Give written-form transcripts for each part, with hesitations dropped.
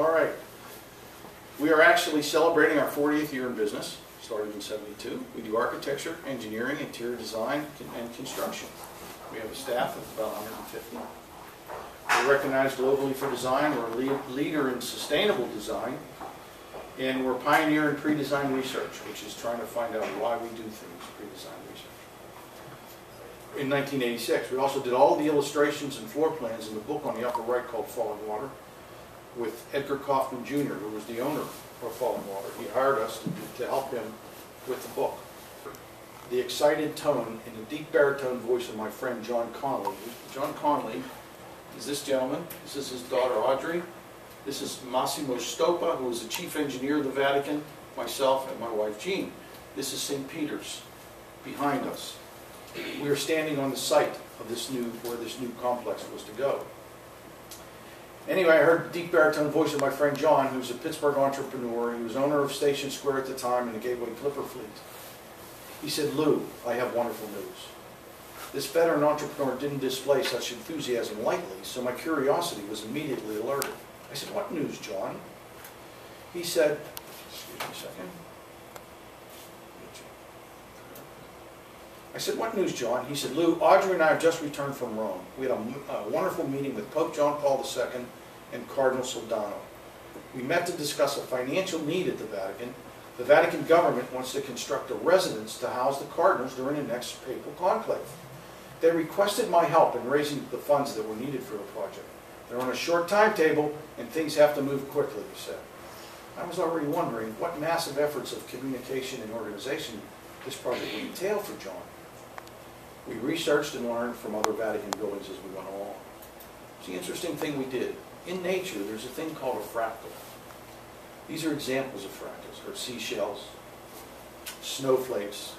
All right. We are actually celebrating our 40th year in business. Started in '72. We do architecture, engineering, interior design, and construction. We have a staff of about 150. We're recognized globally for design. We're a leader in sustainable design. And we're a pioneer in pre-design research, which is trying to find out why we do things, pre-design research. In 1986, we also did all the illustrations and floor plans in the book on the upper right called Falling Water with Edgar Kaufman Jr., who was the owner of Falling Water. He hired us to help him with the book. The excited tone and the deep baritone voice of my friend John Connolly. John Connolly is this gentleman. This is his daughter Audrey. This is Massimo Stoppa, who was the chief engineer of the Vatican, myself, and my wife Jean. This is St. Peter's behind us. We are standing on the site of where this new complex was to go. Anyway, I heard the deep baritone voice of my friend John, who's a Pittsburgh entrepreneur. He was owner of Station Square at the time and the Gateway Clipper fleet. He said, "Lou, I have wonderful news." This veteran entrepreneur didn't display such enthusiasm lightly, so my curiosity was immediately alerted. I said, "What news, John?" He said, excuse me a second. I said, "What news, John?" He said, "Lou, Audrey and I have just returned from Rome. We had a wonderful meeting with Pope John Paul II and Cardinal Soldano. We met to discuss a financial need at the Vatican. The Vatican government wants to construct a residence to house the cardinals during the next papal conclave. They requested my help in raising the funds that were needed for the project. They're on a short timetable and things have to move quickly," he said. I was already wondering what massive efforts of communication and organization this project would entail for John. We researched and learned from other Vatican buildings as we went along. It's the interesting thing we did. In nature, there's a thing called a fractal. These are examples of fractals, or seashells, snowflakes,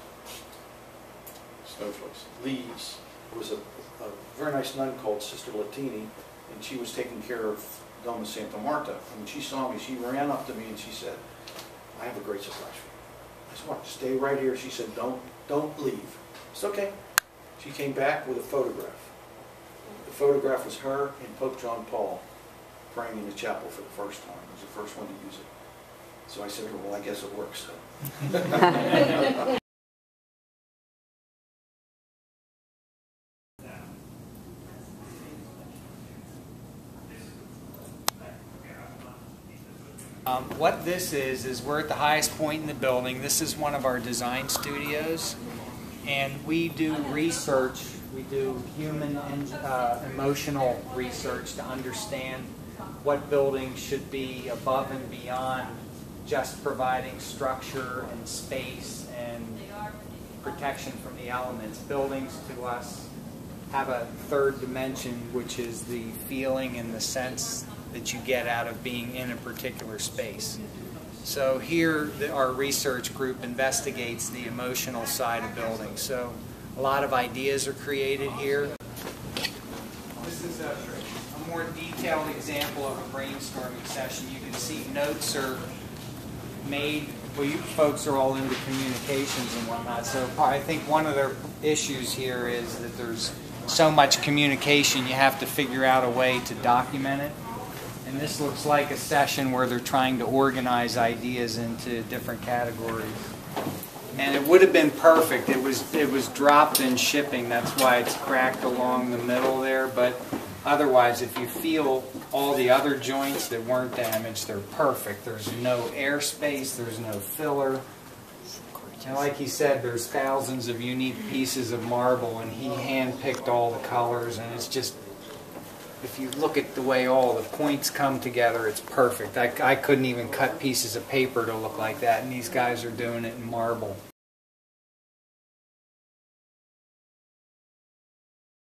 leaves. There was a very nice nun called Sister Latini, and she was taking care of Doma Santa Marta. And when she saw me, she ran up to me and she said, "I have a great surprise for you." I said, "What? Stay right here." She said, Don't leave." It's okay. She came back with a photograph. The photograph was her and Pope John Paul praying in the chapel for the first time. It was the first one to use it. So I said, "Well, I guess it works then." What this is we're at the highest point in the building. This is one of our design studios, and we do research. We do human and emotional research to understand what buildings should be above and beyond just providing structure and space and protection from the elements. Buildings to us have a third dimension, which is the feeling and the sense that you get out of being in a particular space. So here our research group investigates the emotional side of buildings. So a lot of ideas are created here. This is a more detailed example of a brainstorming session. You can see notes are made. Well, you folks are all into communications and whatnot, so I think one of their issues here is that there's so much communication you have to figure out a way to document it. And this looks like a session where they're trying to organize ideas into different categories. And it would have been perfect. It was dropped in shipping. That's why it's cracked along the middle there. But otherwise, if you feel all the other joints that weren't damaged, they're perfect. There's no airspace. There's no filler. And like he said, there's thousands of unique pieces of marble, and he hand-picked all the colors, and it's just, if you look at the way all the points come together, it's perfect. I couldn't even cut pieces of paper to look like that, and these guys are doing it in marble.